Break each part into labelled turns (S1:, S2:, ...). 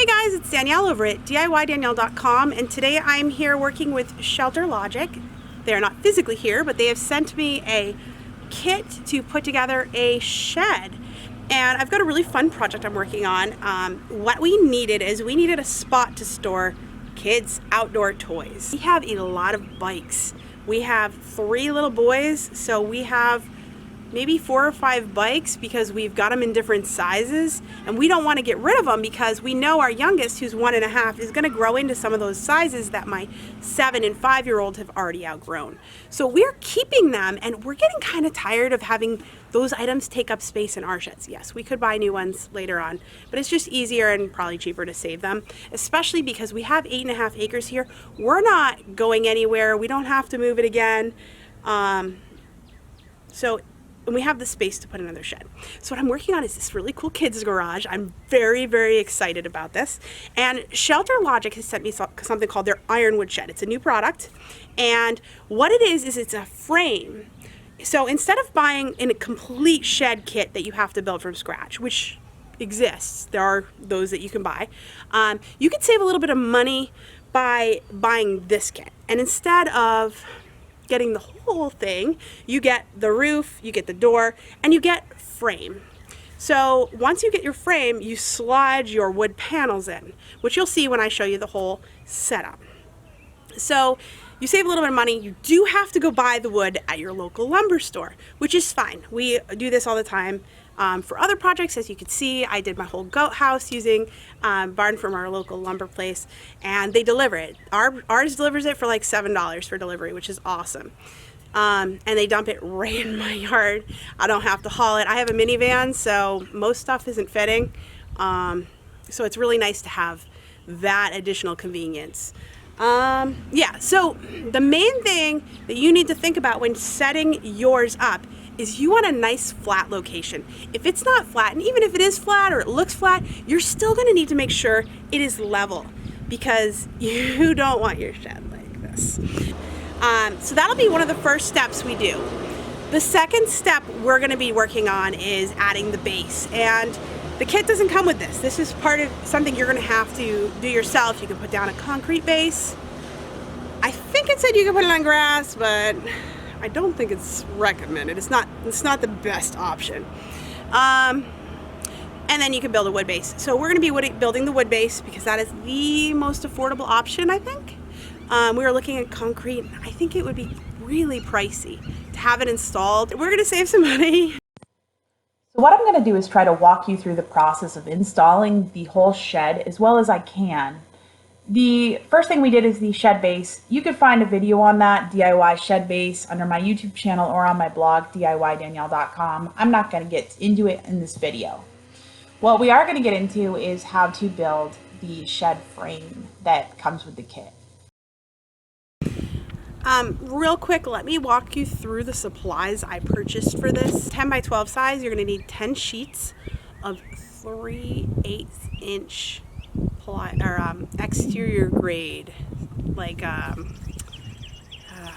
S1: Hey guys, it's Danielle over at DIYDanielle.com, and today I'm here working with ShelterLogic. They're not physically here, but they have sent me a kit to put together a shed. And I've got a really fun project I'm working on. What we needed is we needed a spot to store kids' outdoor toys. We have a lot of bikes. We have 3 little boys, so we have maybe 4 or 5 bikes because we've got them in different sizes, and we don't want to get rid of them because we know our youngest, who's 1.5, is going to grow into some of those sizes that my 7- and 5-year-old have already outgrown. So we're keeping them, and we're getting kind of tired of having those items take up space in our sheds. Yes, we could buy new ones later on, but it's just easier and probably cheaper to save them, especially because we have 8.5 acres here. We're not going anywhere. We don't have to move it again. And we have the space to put another shed. So what I'm working on is this really cool kids garage. I'm very, very excited about this. And ShelterLogic has sent me something called their Ironwood Shed. It's a new product. And what it is it's a frame. So instead of buying a complete shed kit that you have to build from scratch, which exists, there are those that you can buy, you could save a little bit of money by buying this kit. And instead of getting the whole thing, you get the roof, you get the door, and you get frame. So once you get your frame, you slide your wood panels in, which you'll see when I show you the whole setup. So you save a little bit of money. You do have to go buy the wood at your local lumber store, which is fine. We do this all the time. For other projects, as you can see, I did my whole goat house using barn from our local lumber place, and they deliver it. Ours delivers it for like $7 for delivery, which is awesome. And they dump it right in my yard. I don't have to haul it. I have a minivan, so most stuff isn't fitting. So it's really nice to have that additional convenience. Yeah, so the main thing that you need to think about when setting yours up is you want a nice flat location. If it's not flat, and even if it is flat or it looks flat, you're still gonna need to make sure it is level, because you don't want your shed like this. So that'll be one of the first steps we do. The second step we're gonna be working on is adding the base, and the kit doesn't come with this. This is part of something you're gonna have to do yourself. You can put down a concrete base. I think it said you can put it on grass, but I don't think it's recommended. It's not the best option. And then you can build a wood base. So we're going to be building the wood base because that is the most affordable option, I think. We were looking at concrete. I think it would be really pricey to have it installed. We're going to save some money.
S2: So what I'm going to do is try to walk you through the process of installing the whole shed as well as I can. The first thing we did is the shed base. You could find a video on that, DIY shed base, under my YouTube channel or on my blog, DIYDanielle.com. I'm not going to get into it in this video. What we are going to get into is how to build the shed frame that comes with the kit.
S1: Real quick, let me walk you through the supplies I purchased for this. 10 by 12 size, you're going to need 10 sheets of 3/8 inch exterior grade, like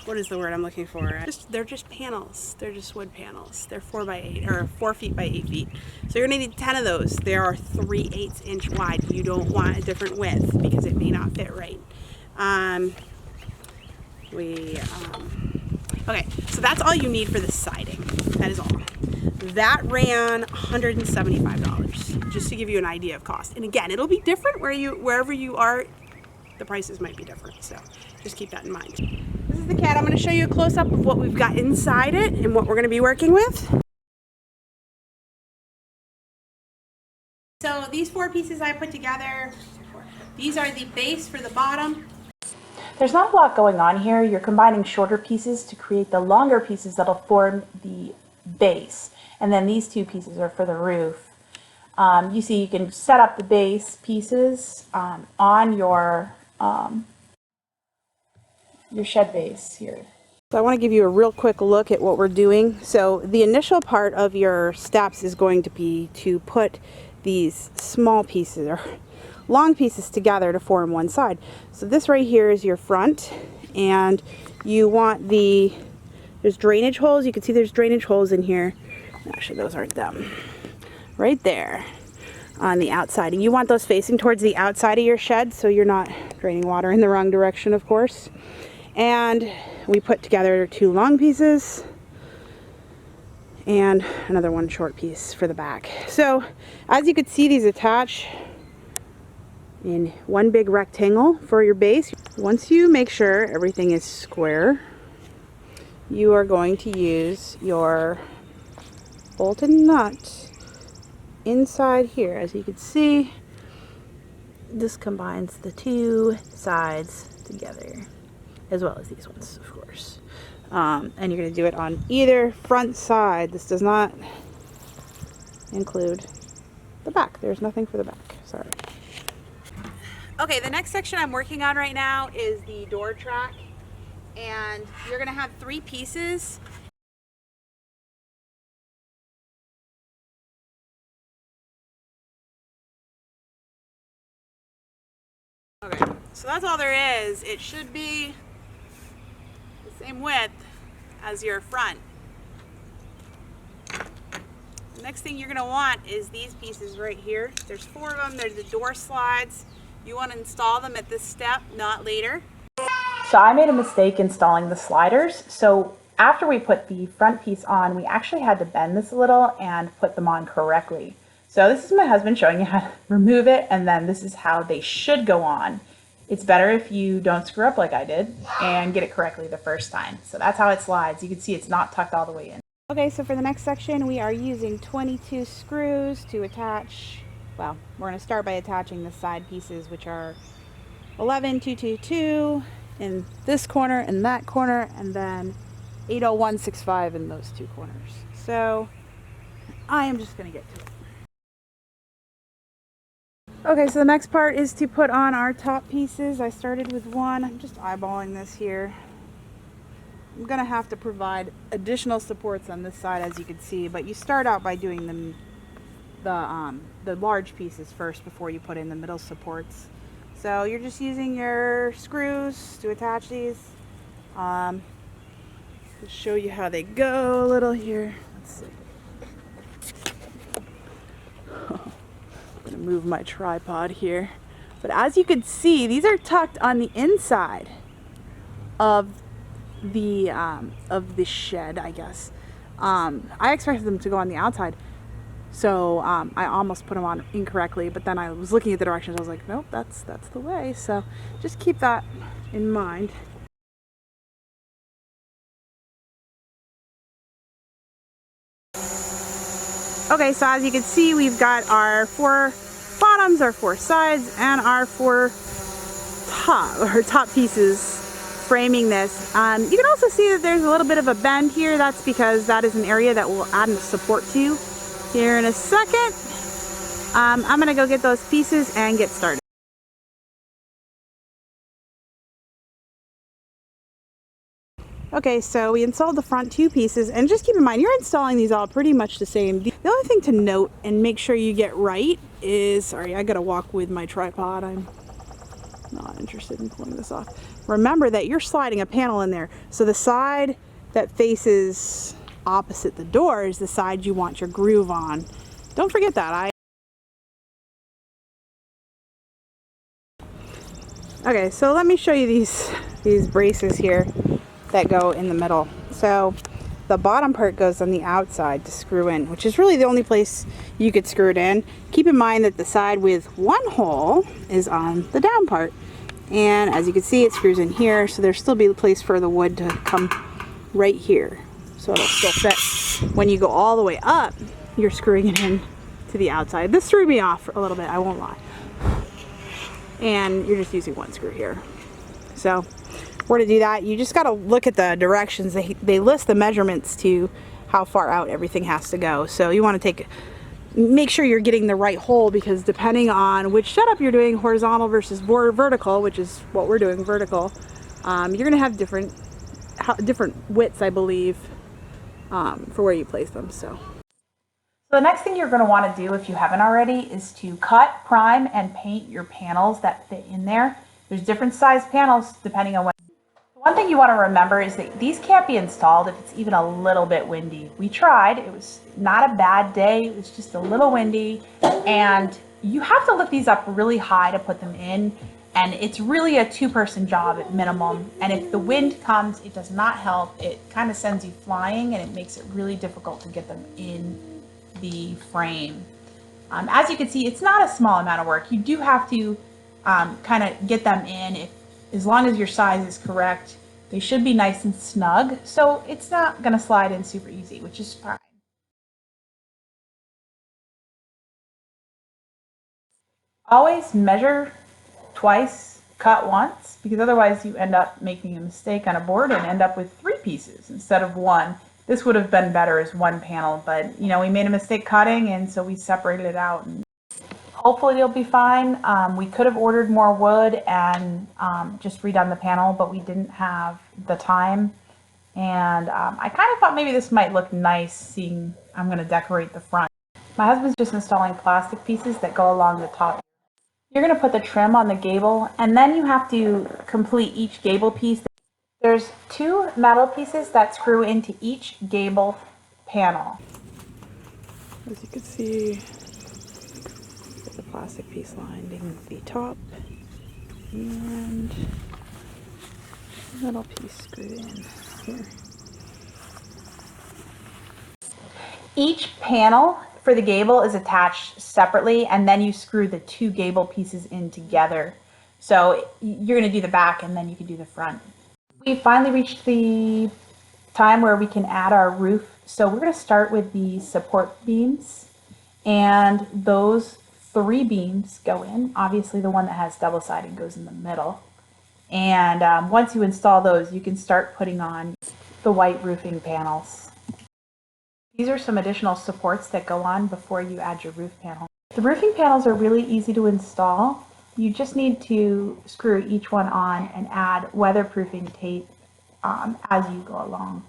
S1: what is the word I'm looking for? They're just panels. They're just wood panels. They're 4 by 8 or 4 feet by 8 feet. So you're gonna need 10 of those. They are 3/8 inch wide. You don't want a different width because it may not fit right. Okay, so that's all you need for the siding. That is all. That ran $175, just to give you an idea of cost. And again, it'll be different wherever you are. The prices might be different, so just keep that in mind. This is the kit. I'm going to show you a close-up of what we've got inside it and what we're going to be working with. So these 4 pieces I put together, these are the base for the bottom.
S2: There's not a lot going on here. You're combining shorter pieces to create the longer pieces that'll form the base. And then these 2 pieces are for the roof. You see, you can set up the base pieces on your shed base here.
S1: So I want to give you a real quick look at what we're doing. So the initial part of your steps is going to be to put these small pieces or long pieces together to form one side. So this right here is your front, and you want there's drainage holes. You can see there's drainage holes in here. Actually, those aren't them. Right there. on the outside. And you want those facing towards the outside of your shed so you're not draining water in the wrong direction, of course. And we put together 2 long pieces and another 1 short piece for the back. So as you can see, these attach in one big rectangle for your base. Once you make sure everything is square, you are going to use your bolt and nut inside here. As you can see, this combines the 2 sides together, as well as these ones, of course. And you're going to do it on either front side. This does not include the back. There's nothing for the back. Sorry. Okay, the next section I'm working on right now is the door track. And you're going to have 3 pieces. Okay, so that's all there is. It should be the same width as your front. The next thing you're going to want is these pieces right here. There's 4 of them. There's the door slides. You want to install them at this step, not later.
S2: So I made a mistake installing the sliders. So after we put the front piece on, we actually had to bend this a little and put them on correctly. So this is my husband showing you how to remove it, and then this is how they should go on. It's better if you don't screw up like I did and get it correctly the first time. So that's how it slides. You can see it's not tucked all the way in.
S1: Okay, so for the next section, we are using 22 screws to attach, well, we're going to start by attaching the side pieces, which are 11, 2, 2, 2 in this corner and that corner, and then 80165 in those 2 corners. So I am just going to get to it. Okay, so the next part is to put on our top pieces. I started with 1. I'm just eyeballing this here. I'm going to have to provide additional supports on this side, as you can see, but you start out by doing the large pieces first before you put in the middle supports. So you're just using your screws to attach these. To show you how they go a little here. Let's see. I'm going to move my tripod here. But as you can see, these are tucked on the inside of the shed, I guess. I expected them to go on the outside. So I almost put them on incorrectly, but then I was looking at the directions. I was like, nope, that's the way. So just keep that in mind. Okay, so as you can see, we've got our 4 bottoms, our 4 sides, and our 4 top pieces framing this. You can also see that there's a little bit of a bend here. That's because that is an area that we'll add support to here in a second. I'm gonna go get those pieces and get started. Okay, so we installed the front 2 pieces, and just keep in mind, you're installing these all pretty much the same. The only thing to note and make sure you get right is, sorry, I gotta walk with my tripod. I'm not interested in pulling this off. Remember that you're sliding a panel in there. So the side that faces opposite the door is the side you want your groove on. Don't forget that. Okay, so let me show you these braces here that go in the middle. So the bottom part goes on the outside to screw in, which is really the only place you could screw it in. Keep in mind that the side with 1 hole is on the down part. And as you can see, it screws in here, so there'll still be a place for the wood to come right here. So it'll still fit. When you go all the way up, you're screwing it in to the outside. This threw me off a little bit, I won't lie. And you're just using 1 screw here. So where to do that, you just got to look at the directions. They list the measurements to how far out everything has to go. So you want to make sure you're getting the right hole, because depending on which setup you're doing, horizontal versus vertical, which is what we're doing, vertical, you're going to have different widths, I believe, for where you place them. So
S2: the next thing you're going to want to do, if you haven't already, is to cut, prime, and paint your panels that fit in there. There's different size panels depending on what. One thing you want to remember is that these can't be installed if it's even a little bit windy. We tried. It was not a bad day. It was just a little windy, and you have to lift these up really high to put them in, and it's really a two-person job at minimum. And if the wind comes, it does not help. It kind of sends you flying, and it makes it really difficult to get them in the frame. As you can see, it's not a small amount of work. You do have to kind of get them in. As long as your size is correct, they should be nice and snug. So it's not going to slide in super easy, which is fine. Always measure twice, cut once, because otherwise you end up making a mistake on a board and end up with 3 pieces instead of 1. This would have been better as 1 panel, but you know, we made a mistake cutting, and so we separated it out. And hopefully you'll be fine. We could have ordered more wood and just redone the panel, but we didn't have the time. And I kind of thought maybe this might look nice, seeing I'm going to decorate the front. My husband's just installing plastic pieces that go along the top. You're going to put the trim on the gable, and then you have to complete each gable piece. There's 2 metal pieces that screw into each gable panel.
S1: As you can see, the plastic piece lining the top and the metal piece screwed in here.
S2: Each panel for the gable is attached separately, and then you screw the 2 gable pieces in together. So you're going to do the back, and then you can do the front. We finally reached the time where we can add our roof. So we're going to start with the support beams, and those 3 beams go in. Obviously the one that has double siding goes in the middle. And once you install those, you can start putting on the white roofing panels. These are some additional supports that go on before you add your roof panel. The roofing panels are really easy to install. You just need to screw each one on and add weatherproofing tape as you go along.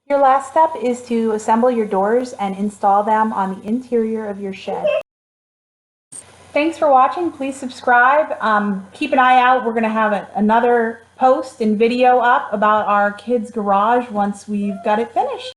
S2: Your last step is to assemble your doors and install them on the interior of your shed. Thanks for watching. Please subscribe. Keep an eye out. We're going to have another post and video up about our kids' garage once we've got it finished.